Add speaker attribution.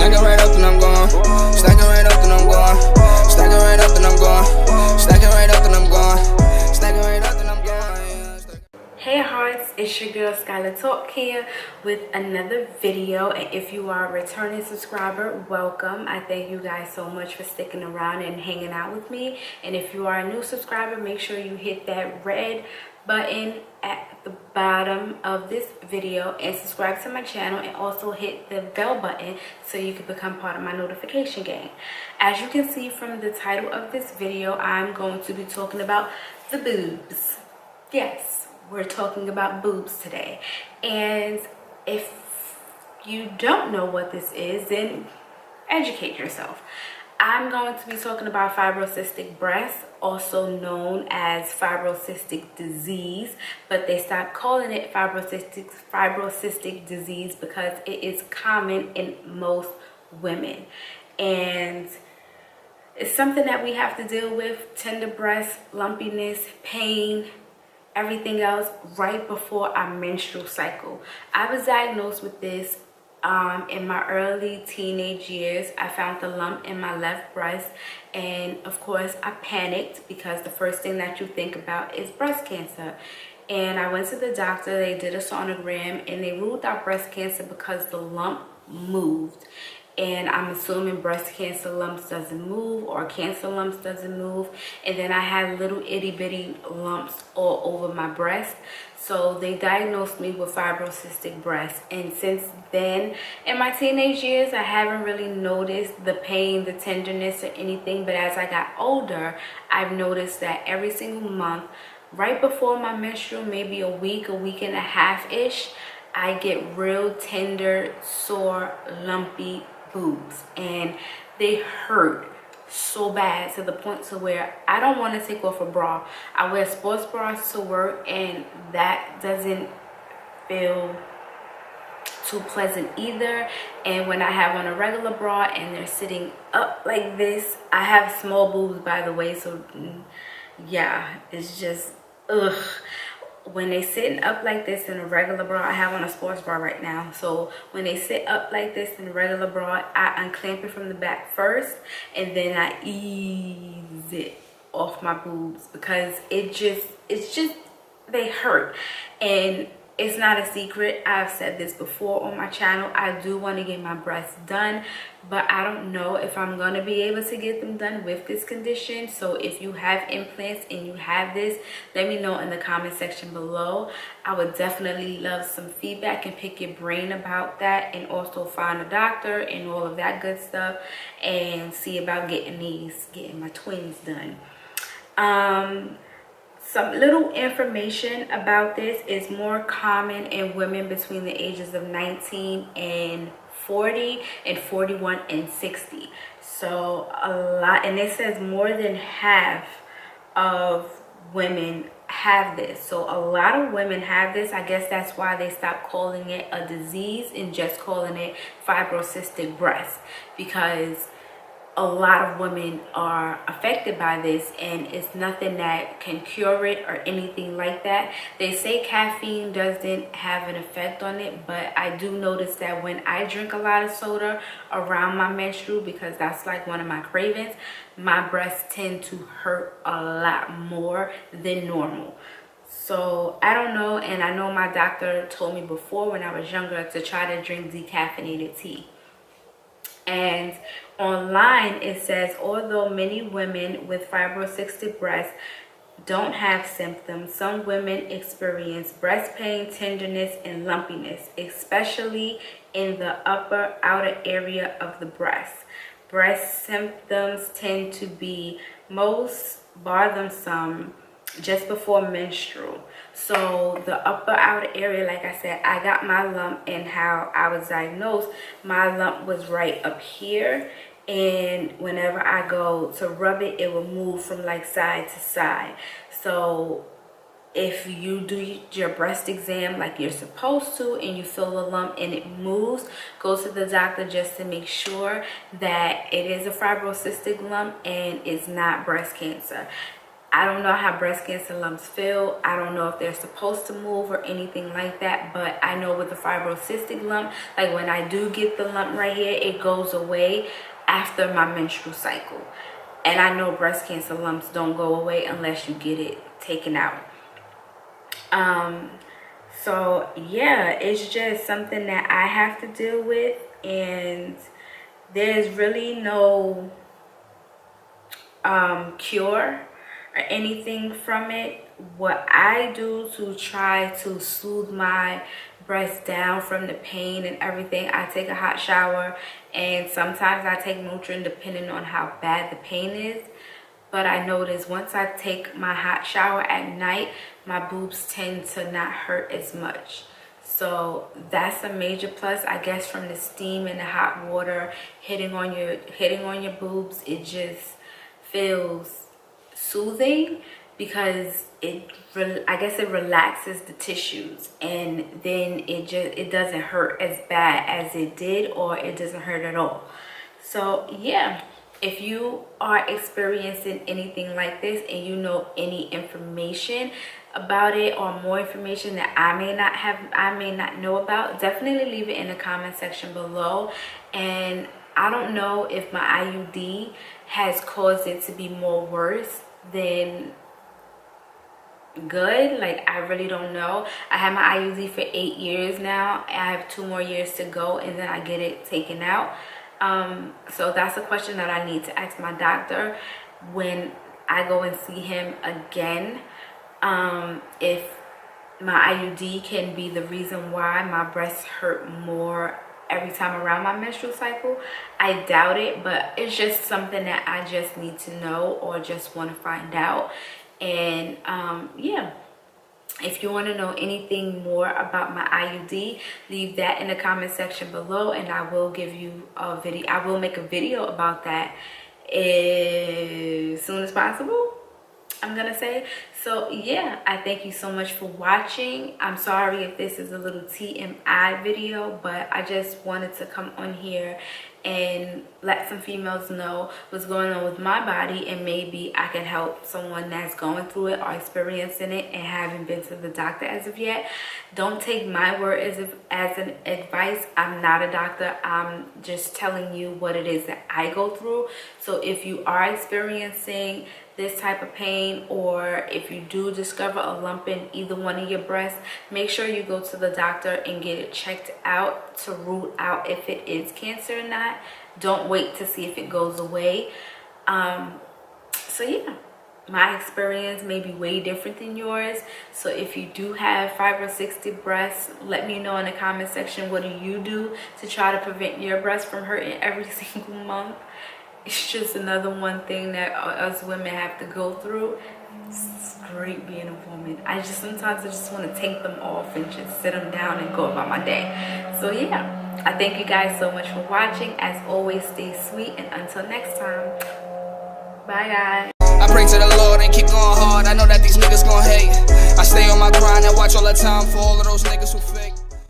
Speaker 1: Stacking right up and I'm gone. Stacking right up and I'm gone. Stacking right up and I'm gone. Stacking right up and I'm gone. Stacking right up and I'm gone.
Speaker 2: Hey hearts, it's your girl Skyla Talk here with another video, and if you are a returning subscriber, welcome. I thank you guys so much for sticking around and hanging out with me. And if you are a new subscriber, make sure you hit that red button at the bottom of this video and subscribe to my channel, and also hit the bell button so you can become part of my notification gang. As you can see from the title of this video, I'm going to be talking about the boobs. Yes, we're talking about boobs today. And if you don't know what this is, then educate yourself. I'm going to be talking about fibrocystic breast, also known as fibrocystic disease, but they stopped calling it fibrocystic disease because it is common in most women. And it's something that we have to deal with: tender breast, lumpiness, pain, everything else right before our menstrual cycle. I was diagnosed with this in my early teenage years. I found the lump in my left breast, and of course I panicked because the first thing that you think about is breast cancer. And I went to the doctor, they did a sonogram, and they ruled out breast cancer because the lump moved. And I'm assuming breast cancer lumps doesn't move, or cancer lumps doesn't move. And then I had little itty bitty lumps all over my breast. So they diagnosed me with fibrocystic breast. And since then, in my teenage years, I haven't really noticed the pain, the tenderness, or anything. But as I got older, I've noticed that every single month, right before my menstrual, maybe a week and a half-ish, I get real tender, sore, lumpy boobs, and they hurt so bad to the point to where I don't want to take off a bra. I wear sports bras to work, and that doesn't feel too pleasant either. And when I have on a regular bra and they're sitting up like this, I have small boobs, by the way, so yeah, it's just ugh. When they sitting up like this in a regular bra, I have on a sports bra right now, so when they sit up like this in a regular bra, I unclamp it from the back first, and then I ease it off my boobs because it's just they hurt. And it's not a secret, I've said this before on my channel, I do want to get my breasts done, but I don't know if I'm going to be able to get them done with this condition. So if you have implants and you have this, let me know in the comment section below. I would definitely love some feedback and pick your brain about that, and also find a doctor and all of that good stuff, and see about getting my twins done. Some little information about this is more common in women between the ages of 19 and 40 and 41 and 60. So a lot, and it says more than half of women have this. So a lot of women have this. I guess that's why they stopped calling it a disease and just calling it fibrocystic breast, because a lot of women are affected by this, and it's nothing that can cure it or anything like that. They say caffeine doesn't have an effect on it, but I do notice that when I drink a lot of soda around my menstrual, because that's like one of my cravings, my breasts tend to hurt a lot more than normal. So I don't know, and I know my doctor told me before when I was younger to try to drink decaffeinated tea. And online it says, although many women with fibrocystic breast don't have symptoms, some women experience breast pain, tenderness, and lumpiness, especially in the upper outer area of the breast. Breast symptoms tend to be most bothersome just before menstrual. So the upper outer area, like I said, I got my lump, and how I was diagnosed, my lump was right up here, and whenever I go to rub it, it will move from like side to side. So if you do your breast exam like you're supposed to, and you feel a lump and it moves, go to the doctor just to make sure that it is a fibrocystic lump and it's not breast cancer. I don't know how breast cancer lumps feel. I don't know if they're supposed to move or anything like that, but I know with the fibrocystic lump, like when I do get the lump right here, it goes away after my menstrual cycle. And I know breast cancer lumps don't go away unless you get it taken out. So yeah, it's just something that I have to deal with, and there's really no cure or anything from it. What I do to try to soothe my breast down from the pain and everything, I take a hot shower, and sometimes I take Motrin depending on how bad the pain is. But I notice once I take my hot shower at night, my boobs tend to not hurt as much. So that's a major plus, I guess, from the steam and the hot water hitting on your boobs. It just feels soothing because I guess it relaxes the tissues, and then it doesn't hurt as bad as it did, or it doesn't hurt at all. So yeah, if you are experiencing anything like this and you know any information about it, or more information that I may not know about, definitely leave it in the comment section below. And I don't know if my IUD has caused it to be more worse than good. Like, I really don't know. I had my IUD for 8 years now. I have 2 more years to go, and then I get it taken out. So that's a question that I need to ask my doctor when I go and see him again. If my IUD can be the reason why my breasts hurt more every time around my menstrual cycle. I doubt it, but it's just something that I just need to know, or just want to find out. And yeah, if you want to know anything more about my IUD, leave that in the comment section below, and I will give you a video. I will make a video about that as soon as possible, I'm gonna say. So yeah, I thank you so much for watching. I'm sorry if this is a little TMI video, but I just wanted to come on here and let some females know what's going on with my body, and maybe I can help someone that's going through it or experiencing it and haven't been to the doctor as of yet. Don't take my word as an advice. I'm not a doctor. I'm just telling you what it is that I go through. So if you are experiencing this type of pain, or if you do discover a lump in either one of your breasts, make sure you go to the doctor and get it checked out to rule out if it is cancer or not. Don't wait to see if it goes away. So yeah, my experience may be way different than yours. So if you do have fibrocystic breasts, let me know in the comment section, what do you do to try to prevent your breasts from hurting every single month? It's just another one thing that us women have to go through. It's great being a woman. Sometimes I just want to take them off and just sit them down and go about my day. So yeah, I thank you guys so much for watching. As always, stay sweet, and until next time, bye guys.
Speaker 1: I pray to the Lord and keep going hard. I know that these niggas gon' hate. I stay on my grind and watch all the time for all of those niggas who fake.